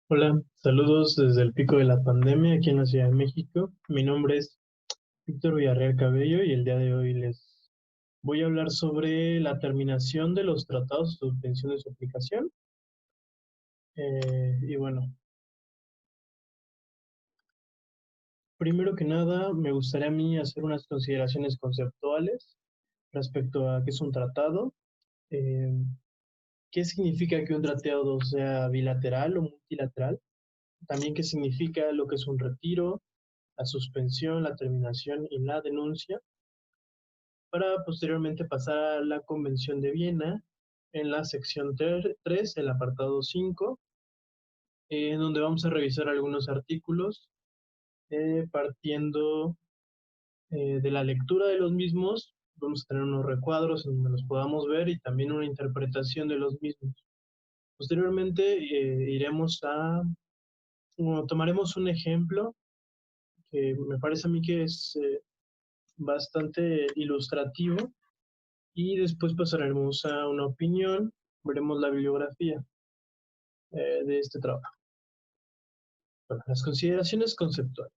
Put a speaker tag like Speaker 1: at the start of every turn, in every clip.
Speaker 1: Hola, saludos desde el pico de la pandemia aquí en la Ciudad de México. Mi nombre es Víctor Villarreal Cabello y el día de hoy les voy a hablar sobre la terminación de los tratados de suspensión de su aplicación. Y bueno, primero que nada, me gustaría a mí hacer unas consideraciones conceptuales respecto a qué es un tratado, eh, qué significa que un tratado sea bilateral o multilateral, también qué significa lo que es un retiro, la suspensión, la terminación y la denuncia, para posteriormente pasar a la Convención de Viena en la sección 3, el apartado 5, en donde vamos a revisar algunos artículos partiendo de la lectura de los mismos. Vamos a tener unos recuadros en donde los podamos ver y también una interpretación de los mismos. Posteriormente iremos a, bueno, tomaremos un ejemplo que me parece a mí que es bastante ilustrativo y después pasaremos a una opinión, veremos la bibliografía de este trabajo. Bueno, las consideraciones conceptuales.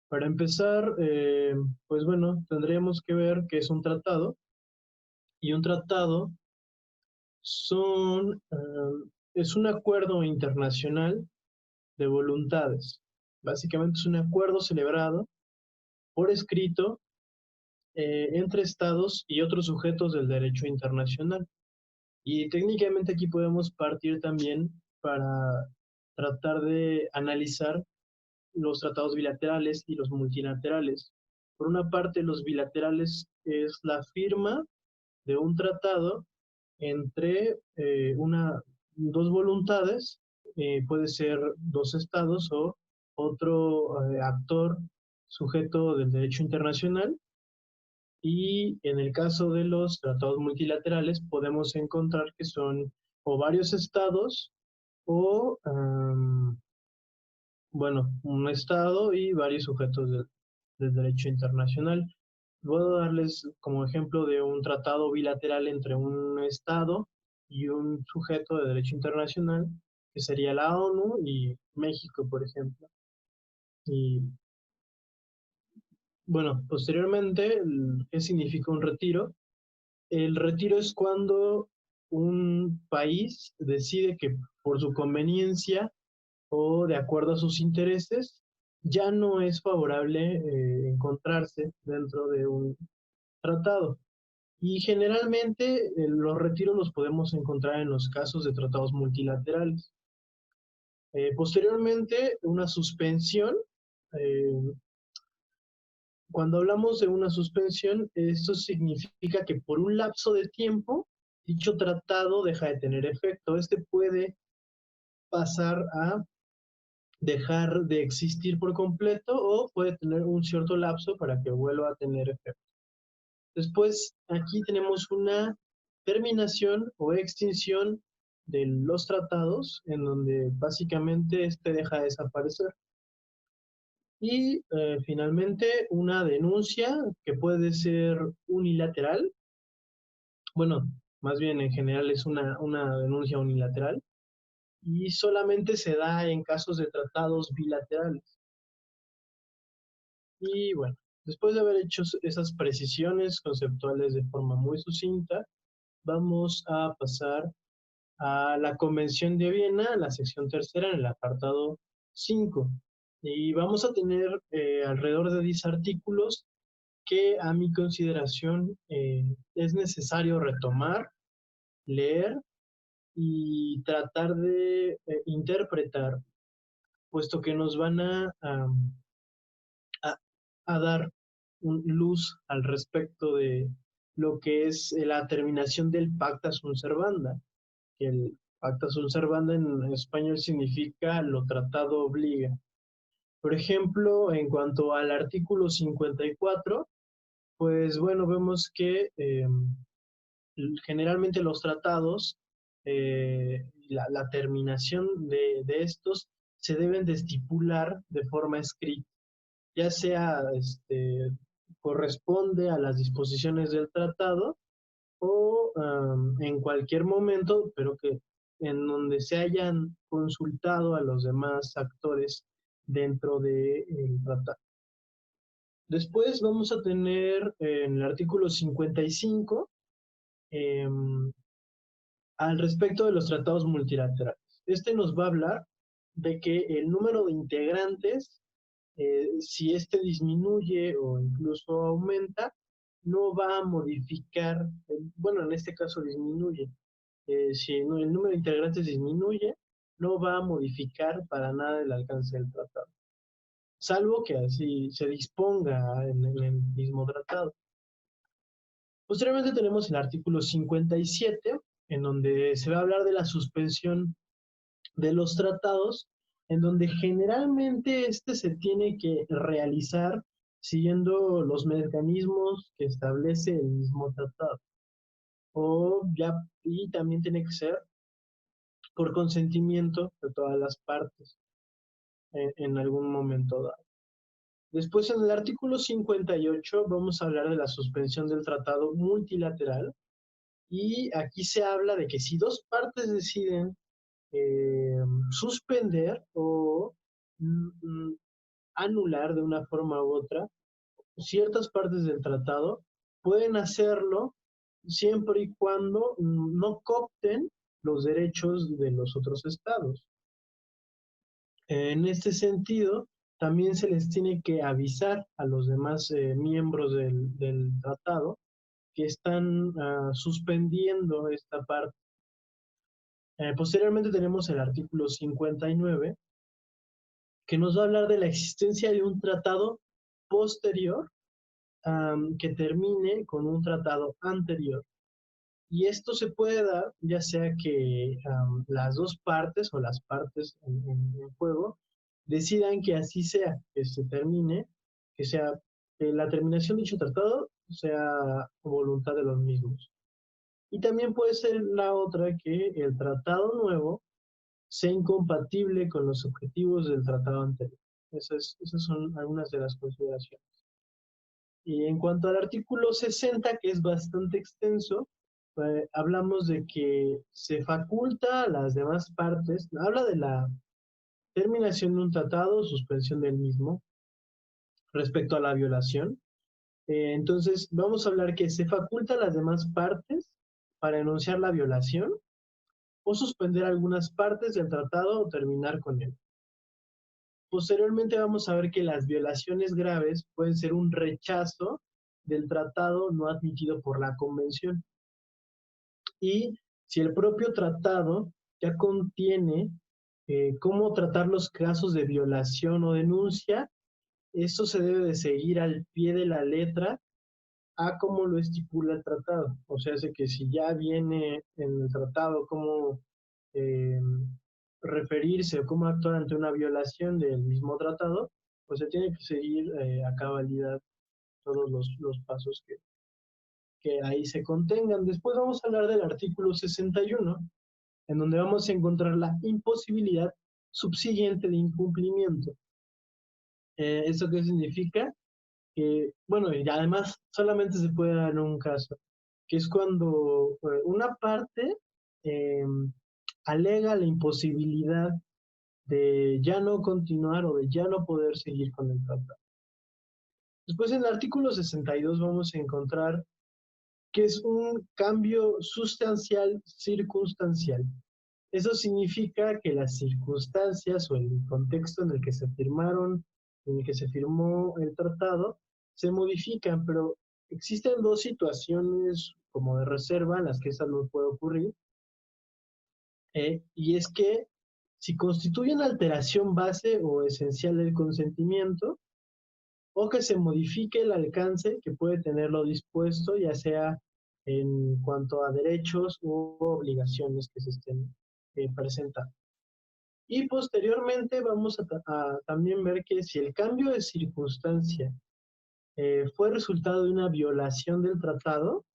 Speaker 1: Para empezar, pues bueno, tendríamos que ver qué es un tratado, y un tratado es un acuerdo internacional de voluntades. Básicamente es un acuerdo celebrado por escrito entre estados y otros sujetos del derecho internacional. Y técnicamente aquí podemos partir también para tratar de analizar los tratados bilaterales y los multilaterales. Por una parte, los bilaterales es la firma de un tratado entre dos voluntades, puede ser dos estados o otro actor sujeto del derecho internacional. Y en el caso de los tratados multilaterales podemos encontrar que son o varios estados o, bueno, un estado y varios sujetos del derecho internacional. Puedo darles como ejemplo de un tratado bilateral entre un estado y un sujeto de derecho internacional, que sería la ONU y México, por ejemplo. Y bueno, posteriormente, ¿qué significa un retiro? El retiro es cuando un país decide que por su conveniencia o de acuerdo a sus intereses ya no es favorable encontrarse dentro de un tratado. Y generalmente los retiros los podemos encontrar en los casos de tratados multilaterales. Posteriormente, una suspensión. eh, Cuando hablamos de una suspensión, esto significa que por un lapso de tiempo, dicho tratado deja de tener efecto. Este puede pasar a dejar de existir por completo o puede tener un cierto lapso para que vuelva a tener efecto. Después, aquí tenemos una terminación o extinción de los tratados, en donde básicamente este deja de desaparecer. Y finalmente, una denuncia que puede ser unilateral. Bueno, más bien en general es una denuncia unilateral y solamente se da en casos de tratados bilaterales. Y bueno, después de haber hecho esas precisiones conceptuales de forma muy sucinta, vamos a pasar a la Convención de Viena, la sección tercera, en el apartado 5. Y vamos a tener alrededor de 10 artículos que a mi consideración es necesario retomar, leer y tratar de interpretar, puesto que nos van a, a dar luz al respecto de lo que es la terminación del pacta sunt servanda, que el pacta sunt servanda en español significa lo tratado obliga. Por ejemplo, en cuanto al artículo 54, pues bueno, vemos que generalmente los tratados, la terminación de estos se deben de estipular de forma escrita, ya sea corresponde a las disposiciones del tratado o en cualquier momento, pero que en donde se hayan consultado a los demás actores dentro del tratado. Después vamos a tener en el artículo 55 eh, al respecto de los tratados multilaterales. Este nos va a hablar de que el número de integrantes, si este disminuye o incluso aumenta, no va a modificar, bueno, en este caso disminuye. Si el número de integrantes disminuye, no va a modificar para nada el alcance del tratado, salvo que así se disponga en el mismo tratado. Posteriormente tenemos el artículo 57, en donde se va a hablar de la suspensión de los tratados, en donde generalmente este se tiene que realizar siguiendo los mecanismos que establece el mismo tratado. Y también tiene que ser por consentimiento de todas las partes en algún momento dado. Después, en el artículo 58, vamos a hablar de la suspensión del tratado multilateral, y aquí se habla de que si dos partes deciden suspender o anular de una forma u otra ciertas partes del tratado, pueden hacerlo siempre y cuando no coopten los derechos de los otros estados. En este sentido, también se les tiene que avisar a los demás miembros del tratado que están suspendiendo esta parte. Posteriormente tenemos el artículo 59, que nos va a hablar de la existencia de un tratado posterior que termine con un tratado anterior. Y esto se puede dar ya sea que las dos partes o las partes en juego decidan que así sea, que se termine, que sea que la terminación de dicho tratado sea voluntad de los mismos. Y también puede ser la otra, que el tratado nuevo sea incompatible con los objetivos del tratado anterior. Esas son algunas de las consideraciones. Y en cuanto al artículo 60, que es bastante extenso, hablamos de que se faculta a las demás partes, habla de la terminación de un tratado, suspensión del mismo, respecto a la violación. Entonces, vamos a hablar que se faculta a las demás partes para enunciar la violación o suspender algunas partes del tratado o terminar con él. Posteriormente vamos a ver que las violaciones graves pueden ser un rechazo del tratado no admitido por la convención. Y si el propio tratado ya contiene cómo tratar los casos de violación o denuncia, esto se debe de seguir al pie de la letra a como lo estipula el tratado. O sea, es que si ya viene en el tratado cómo eh, referirse o cómo actuar ante una violación del mismo tratado, pues se tiene que seguir a cabalidad todos los pasos que ahí se contengan. Después vamos a hablar del artículo 61, en donde vamos a encontrar la imposibilidad subsiguiente de incumplimiento. ¿Eso qué significa? Bueno, y además solamente se puede dar en un caso, que es cuando una parte eh, alega la imposibilidad de ya no continuar o de ya no poder seguir con el tratado. Después en el artículo 62 vamos a encontrar que es un cambio sustancial circunstancial. Eso significa que las circunstancias o el contexto en el que se firmaron, en el que se firmó el tratado, se modifican, pero existen dos situaciones como de reserva en las que eso no puede ocurrir, y es que si constituyen alteración base o esencial del consentimiento, o que se modifique el alcance que puede tener lo dispuesto, ya sea en cuanto a derechos u obligaciones que se estén presentando. Y posteriormente vamos a también ver que si el cambio de circunstancia fue resultado de una violación del tratado,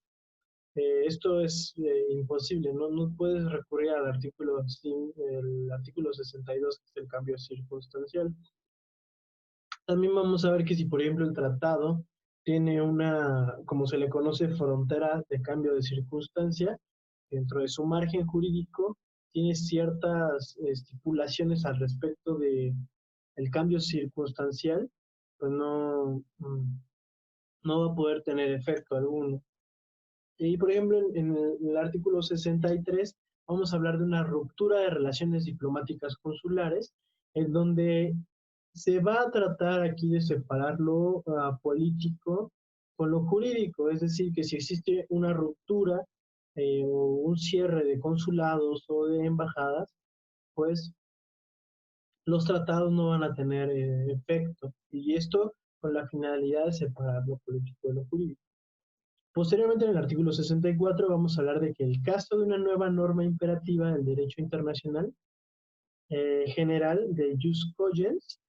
Speaker 1: esto es imposible, no puedes recurrir al el artículo 62, que es el cambio circunstancial. También vamos a ver que si, por ejemplo, el tratado tiene una, como se le conoce, frontera de cambio de circunstancia dentro de su margen jurídico, tiene ciertas estipulaciones al respecto de el cambio circunstancial, pues no va a poder tener efecto alguno. Y por ejemplo, en el artículo 63 vamos a hablar de una ruptura de relaciones diplomáticas consulares, en donde se va a tratar aquí de separar lo político con lo jurídico, es decir, que si existe una ruptura o un cierre de consulados o de embajadas, pues los tratados no van a tener efecto. Y esto con la finalidad de separar lo político de lo jurídico. Posteriormente, en el artículo 64, vamos a hablar de que el caso de una nueva norma imperativa del derecho internacional general de jus cogens,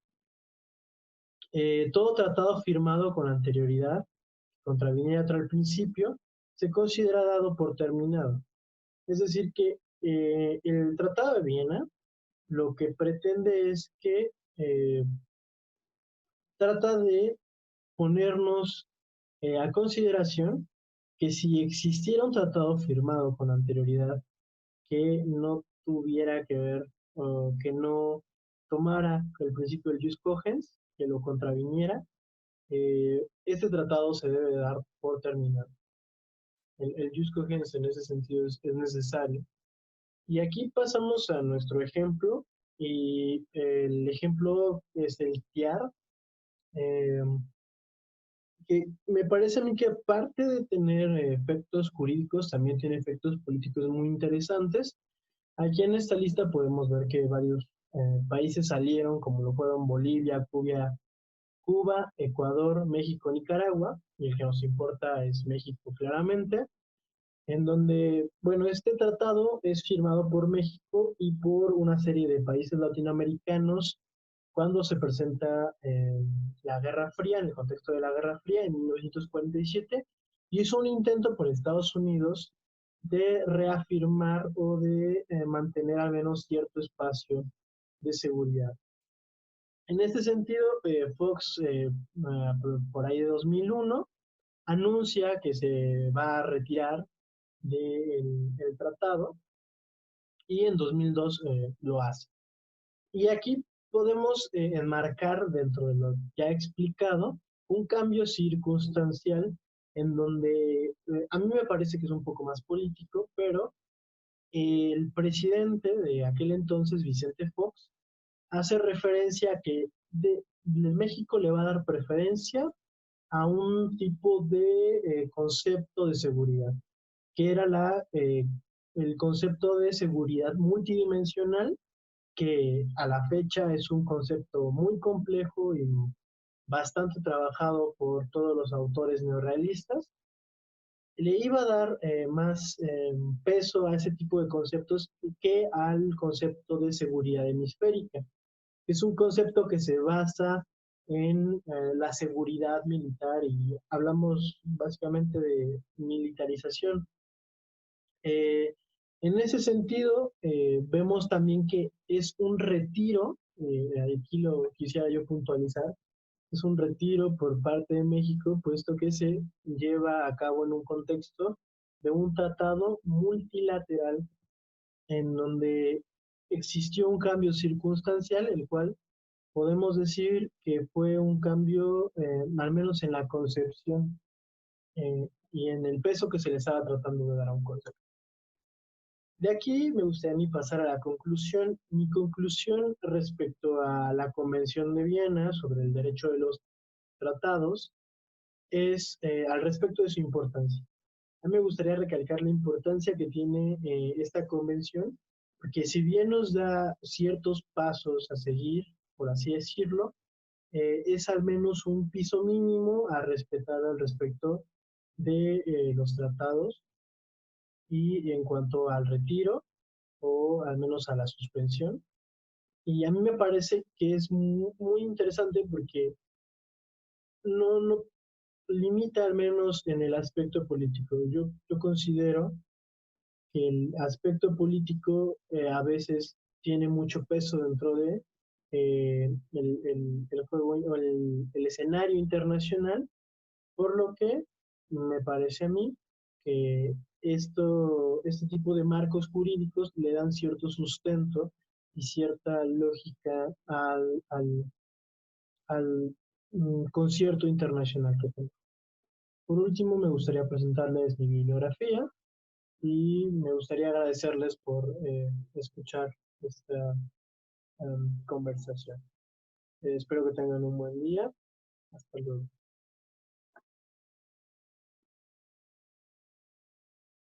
Speaker 1: todo tratado firmado con anterioridad, contraviniera al principio, se considera dado por terminado. Es decir, que el Tratado de Viena lo que pretende es que trata de ponernos a consideración que si existiera un tratado firmado con anterioridad que no tuviera que ver o que no tomara el principio del jus cogens, que lo contraviniera, este tratado se debe dar por terminado. El jus cogens en ese sentido es necesario. Y aquí pasamos a nuestro ejemplo, y el ejemplo es el TIAR, eh, que me parece a mí que aparte de tener efectos jurídicos, también tiene efectos políticos muy interesantes. Aquí en esta lista podemos ver que varios países salieron, como lo fueron Bolivia, Cuba, Ecuador, México, Nicaragua, y el que nos importa es México claramente, en donde, bueno, este tratado es firmado por México y por una serie de países latinoamericanos cuando se presenta la Guerra Fría, en el contexto de la Guerra Fría, en 1947, y es un intento por Estados Unidos de reafirmar o de mantener al menos cierto espacio de seguridad. En este sentido, Fox, por ahí de 2001, anuncia que se va a retirar del tratado y en 2002 lo hace. Y aquí podemos enmarcar dentro de lo ya explicado un cambio circunstancial en donde a mí me parece que es un poco más político, pero el presidente de aquel entonces, Vicente Fox, hace referencia a que de México le va a dar preferencia a un tipo de concepto de seguridad, que era el concepto de seguridad multidimensional, que a la fecha es un concepto muy complejo y bastante trabajado por todos los autores neorrealistas. Le iba a dar más peso a ese tipo de conceptos que al concepto de seguridad hemisférica. Es un concepto que se basa en la seguridad militar y hablamos básicamente de militarización. Eh, en ese sentido, vemos también que es un retiro, aquí lo quisiera yo puntualizar, es un retiro por parte de México, puesto que se lleva a cabo en un contexto de un tratado multilateral en donde existió un cambio circunstancial, el cual podemos decir que fue un cambio, al menos en la concepción y en el peso que se le estaba tratando de dar a un concepto. De aquí me gustaría a mí pasar a la conclusión. Mi conclusión respecto a la Convención de Viena sobre el derecho de los tratados es al respecto de su importancia. A mí me gustaría recalcar la importancia que tiene esta convención, porque si bien nos da ciertos pasos a seguir, por así decirlo, es al menos un piso mínimo a respetar al respecto de los tratados y en cuanto al retiro o al menos a la suspensión. Y a mí me parece que es muy interesante porque no limita al menos en el aspecto político. Yo considero que el aspecto político a veces tiene mucho peso dentro de el juego o el escenario internacional, por lo que me parece a mí que este tipo de marcos jurídicos le dan cierto sustento y cierta lógica al concierto internacional que tengo. Por último, me gustaría presentarles mi bibliografía y me gustaría agradecerles por escuchar esta conversación. Espero que tengan un buen día. Hasta luego.